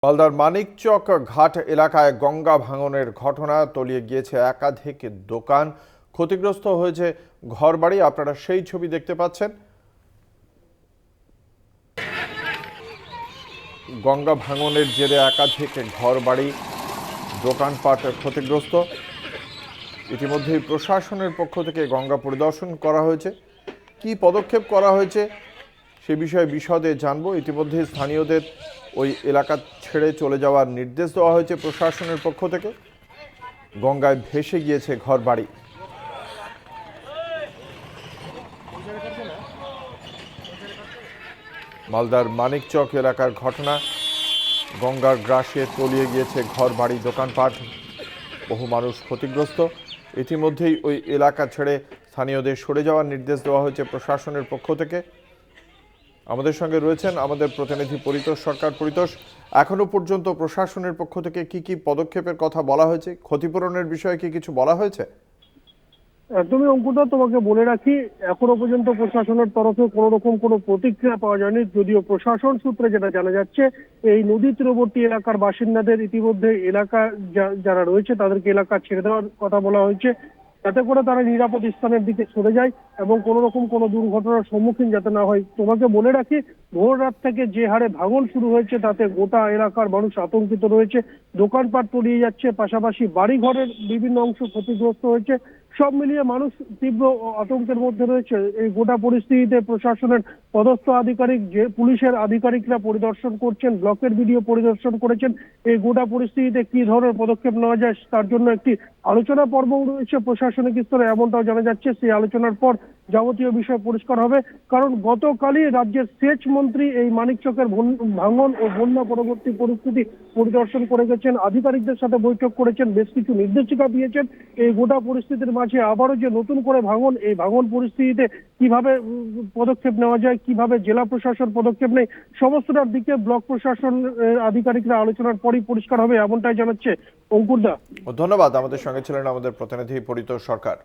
মালদার মানিকচক ঘাট এলাকায় গঙ্গা ভাঙনের ঘটনা তলিয়ে গিয়েছে একাধিক দোকান, ক্ষতিগ্রস্ত হয়েছে ঘরবাড়ি। আপনারা সেই ছবি দেখতে পাচ্ছেন। গঙ্গা ভাঙনের জেরে একাধিক ঘরবাড়ি, দোকানপাট ক্ষতিগ্রস্ত। ইতিমধ্যেই প্রশাসনের পক্ষ থেকে গঙ্গা পরিদর্শন করা হয়েছে। কি পদক্ষেপ করা হয়েছে সে বিষয়ে বিশদে জানবো। ইতিমধ্যে স্থানীয়দের ওই এলাকা ছেড়ে চলে যাওয়ার নির্দেশ দেওয়া হয়েছে প্রশাসনের পক্ষ থেকে। গঙ্গায় ভেসে গিয়েছে ঘরবাড়ি। মালদার মানিকচক এলাকার ঘটনা, গঙ্গার গ্রাসে তলিয়ে গিয়েছে ঘরবাড়ি, দোকানপাট, বহু মানুষ ক্ষতিগ্রস্ত। ইতিমধ্যেই ওই এলাকা ছেড়ে স্থানীয়দের সরে যাওয়ার নির্দেশ দেওয়া হয়েছে প্রশাসনের পক্ষ থেকে। আমাদের সঙ্গে রয়েছেন আমাদের প্রতিনিধি পরিতোষ সরকার। পরিতোষ, এখনো পর্যন্ত প্রশাসনের পক্ষ থেকে কি কি পদক্ষেপের কথা বলা হয়েছে? ক্ষতিপূরণের বিষয়ে কি কিছু বলা হয়েছে? তুমি অঙ্কুটা, তোমাকে বলে রাখি, এখনো পর্যন্ত প্রশাসনের তরফে কোনো রকম কোনো প্রতিক্রিয়া পাওয়া যায়নি। যদিও প্রশাসন সূত্রে যেটা জানা যাচ্ছে, এই নদী তীরবর্তী এলাকার বাসিন্দাদের ইতিমধ্যে এলাকা যারা রয়েছে তাদেরকে এলাকা ছেড়ে দেওয়ার কথা বলা হয়েছে, যাতে করে তারা নিরাপদ স্থানের দিকে সরে যায় এবং কোনো রকম কোনো দুর্ঘটনার সম্মুখীন যাতে না হয়। তোমাকে বলে রাখি, ভোর রাত থেকে যে হারে ভাঙন শুরু হয়েছে তাতে গোটা এলাকার মানুষ আতঙ্কিত রয়েছে। দোকানপাট তলিয়ে যাচ্ছে, পাশাপাশি বাড়িঘরের বিভিন্ন অংশ ক্ষতিগ্রস্ত হয়েছে। সব মিলিয়ে মানুষ তীব্র আতঙ্কের মধ্যে রয়েছে। এই গোটা পরিস্থিতিতে প্রশাসনের পদস্থ আধিকারিক, যে পুলিশের আধিকারিকরা পরিদর্শন করছেন, ব্লকের বিডিও পরিদর্শন করেছেন। এই গোটা পরিস্থিতিতে কি ধরনের পদক্ষেপ নেওয়া যায় তার জন্য একটি আলোচনা পর্বও রয়েছে প্রশাসনিক স্তরে, এমনটাও জানা যাচ্ছে। সেই আলোচনার পর যাবতীয় বিষয় পরিষ্কার হবে। কারণ গতকালই রাজ্যের সেচ মন্ত্রী এই মানিকচকের ভাঙন ও বন্যা পরবর্তী পরিস্থিতি পরিদর্শন করে গেছেন, আধিকারিকদের সাথে বৈঠক করেছেন, বেশ কিছু নির্দেশিকা দিয়েছেন। এই গোটা পরিস্থিতির মাঝে আবারও যে নতুন করে ভাঙন, এই ভাঙন পরিস্থিতিতে কিভাবে পদক্ষেপ নেওয়া যায়, কিভাবে জেলা প্রশাসন পদক্ষেপ নেয়, সমস্তটার দিকে ব্লক প্রশাসন আধিকারিকরা আলোচনার পরই পরিষ্কার হবে, এমনটাই জানাচ্ছে অঙ্কুরদা। ধন্যবাদ। আমাদের সঙ্গে ছিলেন আমাদের প্রতিনিধি পরিতোষ সরকার।